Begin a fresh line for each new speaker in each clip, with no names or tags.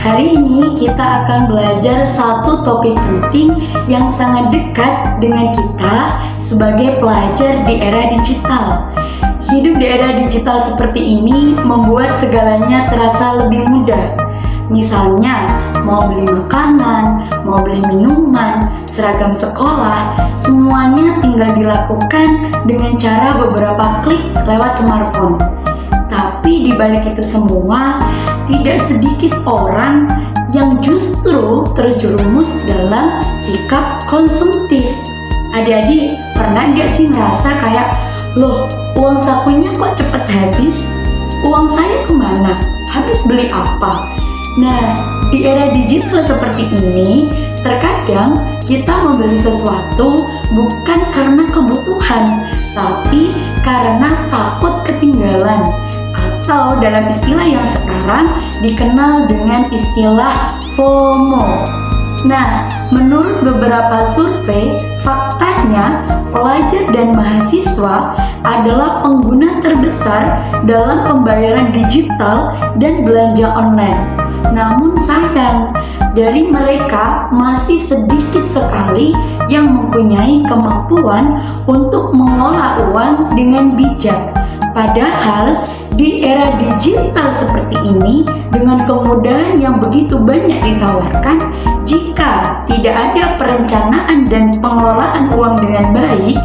Hari ini kita akan belajar satu topik penting yang sangat dekat dengan kita sebagai pelajar di era digital. Hidup di era digital seperti ini membuat segalanya terasa lebih mudah. Misalnya, mau beli makanan, mau beli minuman, seragam sekolah, semuanya tinggal dilakukan dengan cara beberapa klik lewat smartphone. Tapi di balik itu semua, tidak sedikit orang yang justru terjerumus dalam sikap konsumtif. Adik-adik, pernah gak sih merasa kayak, loh, uang sakunya kok cepet habis? Uang saya kemana? Habis beli apa? Nah, di era digital seperti ini, terkadang kita membeli sesuatu bukan karena kebutuhan, tapi karena takut ketinggalan. Atau dalam istilah yang sekarang dikenal dengan istilah FOMO. Nah, menurut beberapa survei, faktanya pelajar dan mahasiswa adalah pengguna terbesar dalam pembayaran digital dan belanja online. Namun sayang, dari mereka masih sedikit sekali yang mempunyai kemampuan untuk mengolah uang dengan bijak. Padahal di era digital seperti ini, dengan kemudahan yang begitu banyak ditawarkan, jika tidak ada perencanaan dan pengelolaan uang dengan baik,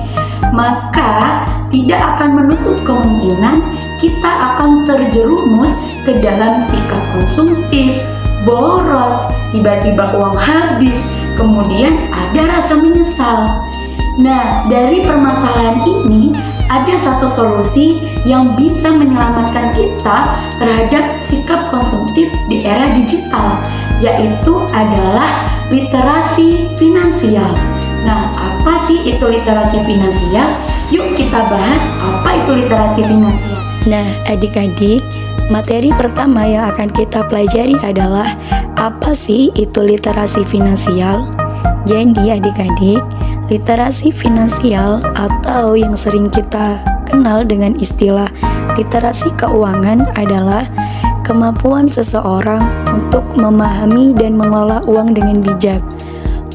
maka tidak akan menutup kemungkinan kita akan terjerumus ke dalam sikap konsumtif, boros, tiba-tiba uang habis, kemudian ada rasa menyesal. Nah, dari permasalahan ini, ada satu solusi yang bisa menyelamatkan kita terhadap sikap konsumtif di era digital, yaitu adalah literasi finansial. Nah, apa sih itu literasi finansial? Yuk kita bahas apa itu literasi finansial.
Nah, adik-adik, materi pertama yang akan kita pelajari adalah apa sih itu literasi finansial? Jadi adik-adik, literasi finansial atau yang sering kita kenal dengan istilah literasi keuangan adalah kemampuan seseorang untuk memahami dan mengelola uang dengan bijak.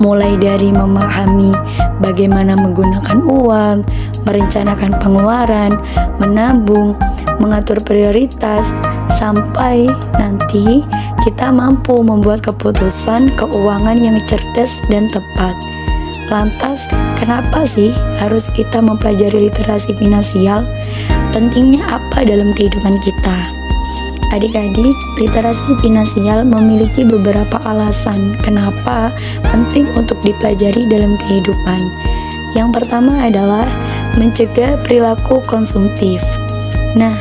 Mulai dari memahami bagaimana menggunakan uang, merencanakan pengeluaran, menabung, mengatur prioritas, sampai nanti kita mampu membuat keputusan keuangan yang cerdas dan tepat. Lantas, kenapa sih harus kita mempelajari literasi finansial? Pentingnya apa dalam kehidupan kita? Adik-adik, literasi finansial memiliki beberapa alasan kenapa penting untuk dipelajari dalam kehidupan. Yang pertama adalah mencegah perilaku konsumtif. Nah,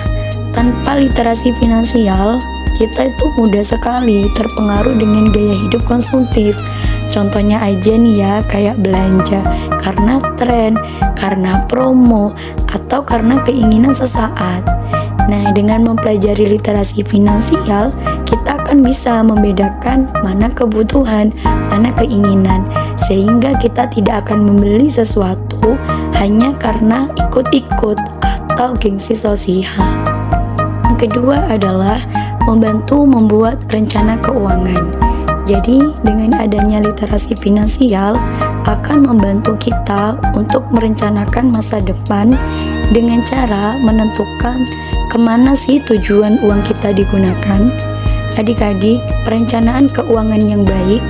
tanpa literasi finansial, kita itu mudah sekali terpengaruh dengan gaya hidup konsumtif. Contohnya aja nih ya, kayak belanja karena tren, karena promo, atau karena keinginan sesaat. Nah, dengan mempelajari literasi finansial, kita akan bisa membedakan mana kebutuhan, mana keinginan, sehingga kita tidak akan membeli sesuatu hanya karena ikut-ikut atau gengsi sosial. Yang kedua adalah membantu membuat rencana keuangan. Jadi, dengan adanya literasi finansial akan membantu kita untuk merencanakan masa depan dengan cara menentukan kemana sih tujuan uang kita digunakan. Adik-adik, perencanaan keuangan yang baik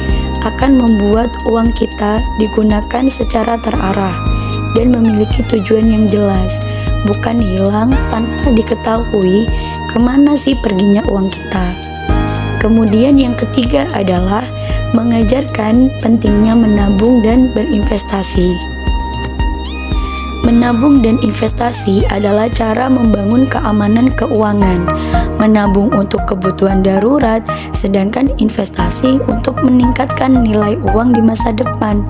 akan membuat uang kita digunakan secara terarah dan memiliki tujuan yang jelas, bukan hilang tanpa diketahui kemana sih perginya uang kita. Kemudian yang ketiga adalah mengajarkan pentingnya menabung dan berinvestasi. Menabung dan investasi adalah cara membangun keamanan keuangan. Menabung untuk kebutuhan darurat, sedangkan investasi untuk meningkatkan nilai uang di masa depan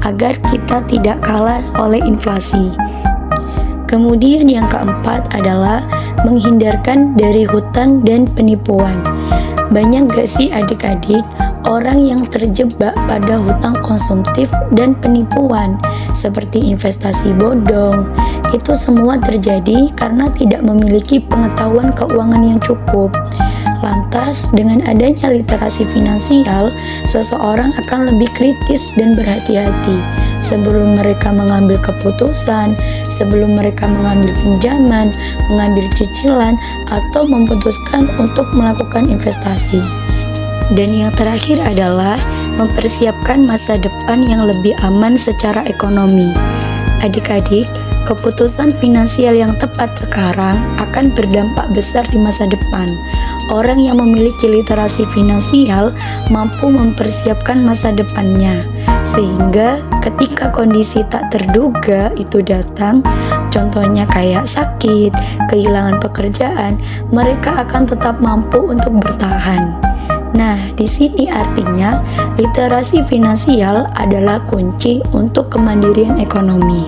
agar kita tidak kalah oleh inflasi. Kemudian yang keempat adalah menghindarkan dari hutang dan penipuan. Banyak gak sih adik-adik orang yang terjebak pada hutang konsumtif dan penipuan seperti investasi bodong? Itu semua terjadi karena tidak memiliki pengetahuan keuangan yang cukup. Lantas, dengan adanya literasi finansial, seseorang akan lebih kritis dan berhati-hati sebelum mereka mengambil keputusan, sebelum mereka mengambil pinjaman, mengambil cicilan, atau memutuskan untuk melakukan investasi. Dan yang terakhir adalah mempersiapkan masa depan yang lebih aman secara ekonomi. Adik-adik, keputusan finansial yang tepat sekarang akan berdampak besar di masa depan. Orang yang memiliki literasi finansial mampu mempersiapkan masa depannya, sehingga ketika kondisi tak terduga itu datang, contohnya kayak sakit, kehilangan pekerjaan, mereka akan tetap mampu untuk bertahan. Nah, di sini artinya literasi finansial adalah kunci untuk kemandirian ekonomi.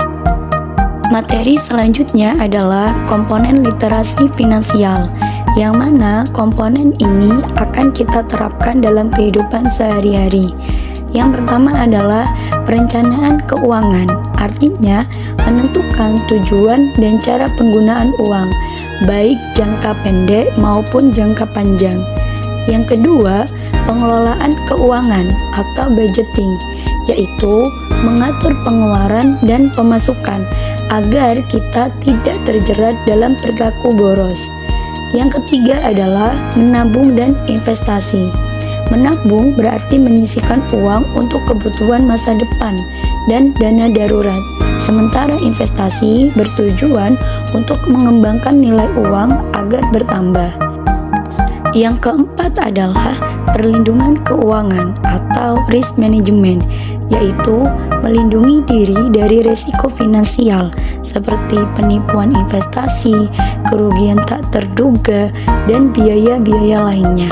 Materi selanjutnya adalah komponen literasi finansial, yang mana komponen ini akan kita terapkan dalam kehidupan sehari-hari. Yang pertama adalah perencanaan keuangan, artinya menentukan tujuan dan cara penggunaan uang, baik jangka pendek maupun jangka panjang. Yang kedua, pengelolaan keuangan atau budgeting, yaitu mengatur pengeluaran dan pemasukan agar kita tidak terjerat dalam perilaku boros. Yang ketiga adalah menabung dan investasi. Menabung berarti menyisihkan uang untuk kebutuhan masa depan dan dana darurat. Sementara investasi bertujuan untuk mengembangkan nilai uang agar bertambah. Yang keempat adalah perlindungan keuangan atau risk management, yaitu melindungi diri dari risiko finansial seperti penipuan investasi, kerugian tak terduga, dan biaya-biaya lainnya.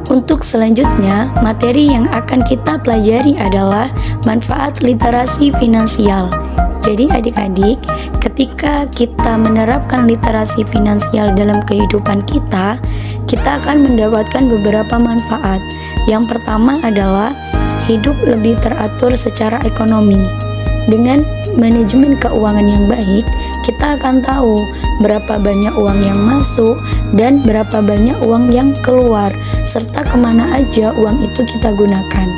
Untuk selanjutnya, materi yang akan kita pelajari adalah manfaat literasi finansial. Jadi adik-adik, ketika kita menerapkan literasi finansial dalam kehidupan kita akan mendapatkan beberapa manfaat. Yang pertama adalah hidup lebih teratur secara ekonomi. Dengan manajemen keuangan yang baik, kita akan tahu berapa banyak uang yang masuk dan berapa banyak uang yang keluar, serta kemana aja uang itu kita gunakan.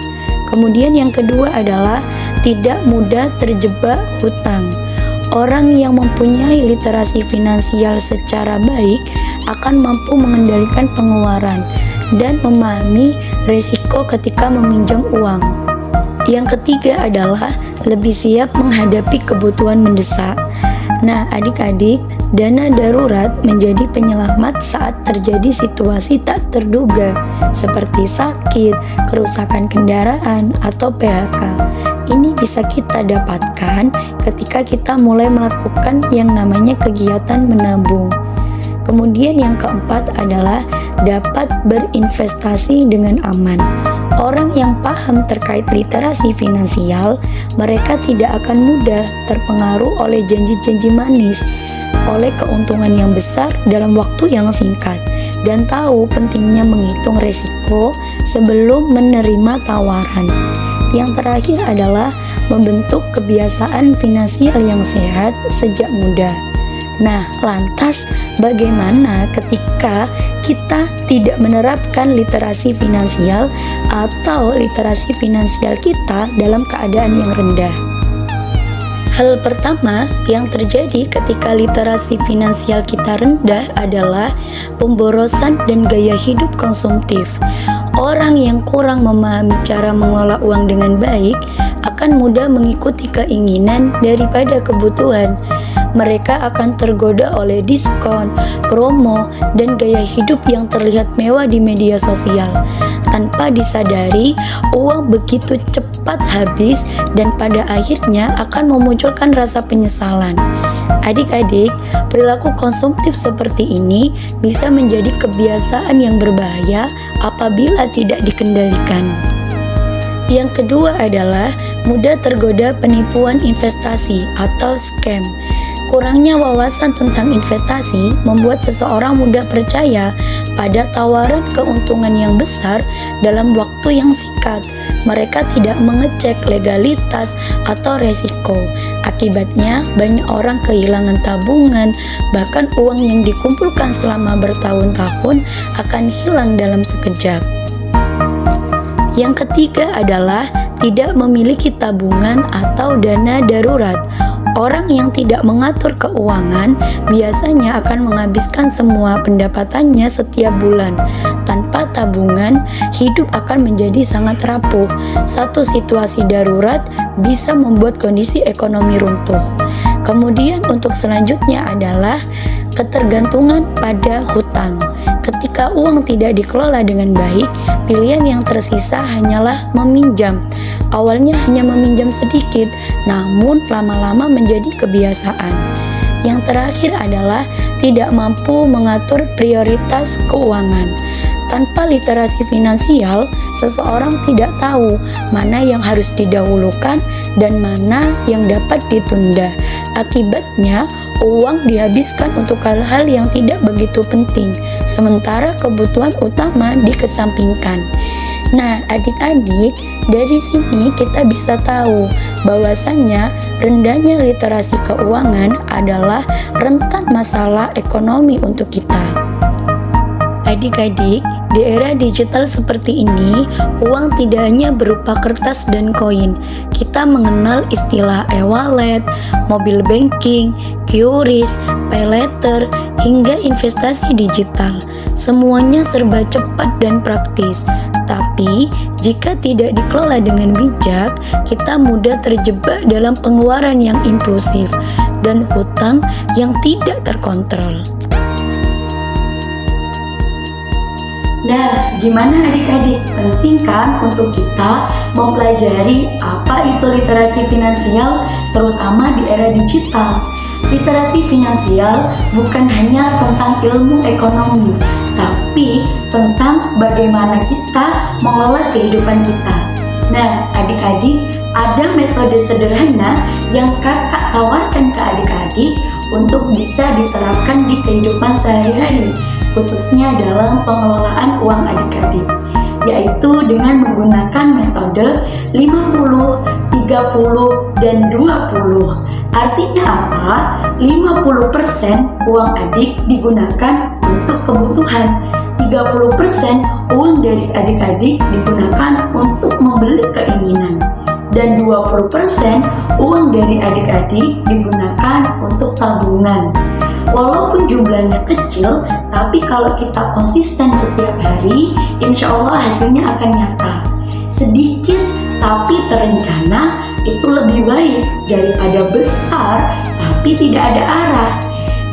Kemudian yang kedua adalah tidak mudah terjebak hutang. Orang yang mempunyai literasi finansial secara baik akan mampu mengendalikan pengeluaran dan memahami risiko ketika meminjam uang. Yang ketiga adalah lebih siap menghadapi kebutuhan mendesak. Nah, adik-adik, dana darurat menjadi penyelamat saat terjadi situasi tak terduga seperti sakit, kerusakan kendaraan, atau PHK. Ini bisa kita dapatkan ketika kita mulai melakukan yang namanya kegiatan menabung. Kemudian yang keempat adalah dapat berinvestasi dengan aman. Orang yang paham terkait literasi finansial, mereka tidak akan mudah terpengaruh oleh janji-janji manis, oleh keuntungan yang besar dalam waktu yang singkat, dan tahu pentingnya menghitung resiko sebelum menerima tawaran. Yang terakhir adalah membentuk kebiasaan finansial yang sehat sejak muda. Nah, lantas bagaimana ketika kita tidak menerapkan literasi finansial atau literasi finansial kita dalam keadaan yang rendah? Hal pertama yang terjadi ketika literasi finansial kita rendah adalah pemborosan dan gaya hidup konsumtif. Orang yang kurang memahami cara mengelola uang dengan baik akan mudah mengikuti keinginan daripada kebutuhan. Mereka akan tergoda oleh diskon, promo, dan gaya hidup yang terlihat mewah di media sosial. Tanpa disadari, uang begitu cepat habis dan pada akhirnya akan memunculkan rasa penyesalan. Adik-adik, perilaku konsumtif seperti ini bisa menjadi kebiasaan yang berbahaya apabila tidak dikendalikan. Yang kedua adalah mudah tergoda penipuan investasi atau scam. Kurangnya wawasan tentang investasi membuat seseorang mudah percaya pada tawaran keuntungan yang besar dalam waktu yang singkat. Mereka tidak mengecek legalitas atau resiko. Akibatnya, banyak orang kehilangan tabungan, bahkan uang yang dikumpulkan selama bertahun-tahun akan hilang dalam sekejap. Yang ketiga adalah tidak memiliki tabungan atau dana darurat. Orang yang tidak mengatur keuangan biasanya akan menghabiskan semua pendapatannya setiap bulan. Tanpa tabungan, hidup akan menjadi sangat rapuh. Satu situasi darurat bisa membuat kondisi ekonomi runtuh. Kemudian untuk selanjutnya adalah ketergantungan pada hutang. Ketika uang tidak dikelola dengan baik, pilihan yang tersisa hanyalah meminjam. Awalnya hanya meminjam sedikit, namun lama-lama menjadi kebiasaan. Yang terakhir adalah tidak mampu mengatur prioritas keuangan. Tanpa literasi finansial, seseorang tidak tahu mana yang harus didahulukan dan mana yang dapat ditunda. Akibatnya, uang dihabiskan untuk hal-hal yang tidak begitu penting, sementara kebutuhan utama dikesampingkan. Nah, adik-adik, dari sini kita bisa tahu bahwasannya rendahnya literasi keuangan adalah rentan masalah ekonomi untuk kita. Adik-adik, di era digital seperti ini, uang tidak hanya berupa kertas dan koin. Kita mengenal istilah e-wallet, mobile banking, QRIS, pay later, hingga investasi digital. Semuanya serba cepat dan praktis. Tapi, jika tidak dikelola dengan bijak, kita mudah terjebak dalam pengeluaran yang impulsif dan hutang yang tidak terkontrol.
Nah, gimana adik-adik? Penting kan untuk kita mempelajari apa itu literasi finansial, terutama di era digital. Literasi finansial bukan hanya tentang ilmu ekonomi, tapi tentang bagaimana kita mengelola kehidupan kita. Nah, adik-adik, ada metode sederhana yang kakak tawarkan ke adik-adik untuk bisa diterapkan di kehidupan sehari-hari, khususnya dalam pengelolaan uang adik-adik, yaitu dengan menggunakan metode 50, 30, dan 20. Artinya apa? 50% uang adik digunakan untuk kebutuhan, 30% uang dari adik-adik digunakan untuk membeli keinginan, dan 20% uang dari adik-adik digunakan untuk tabungan. Walaupun jumlahnya kecil, tapi kalau kita konsisten setiap hari, insya Allah hasilnya akan nyata. Sedikit tapi terencana itu lebih baik daripada besar tapi tidak ada arah.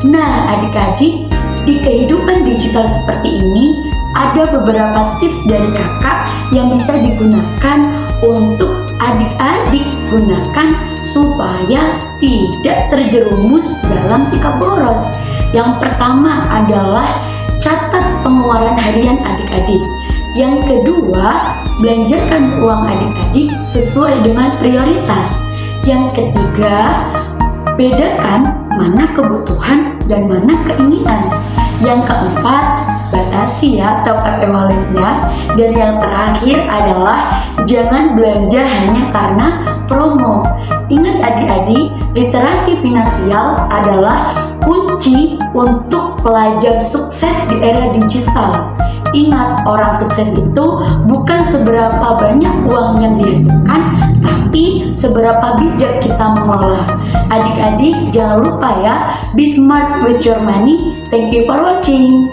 Nah, adik-adik, di kehidupan digital seperti ini ada beberapa tips dari kakak yang bisa digunakan untuk adik-adik gunakan supaya tidak terjerumus dalam sikap boros. Yang pertama adalah catat pengeluaran harian adik-adik. Yang kedua, belanjakan uang adik-adik sesuai dengan prioritas. Yang ketiga, bedakan mana kebutuhan dan mana keinginan. Yang keempat, batasi ya top up e-walletnya. Dan yang terakhir adalah jangan belanja hanya karena promo. Ingat adik-adik, literasi finansial adalah kunci untuk pelajar sukses di era digital. Ingat, orang sukses itu bukan seberapa banyak uang yang dihasilkan, tapi seberapa bijak kita mengelola. Adik-adik, jangan lupa ya, be smart with your money. Thank you for watching.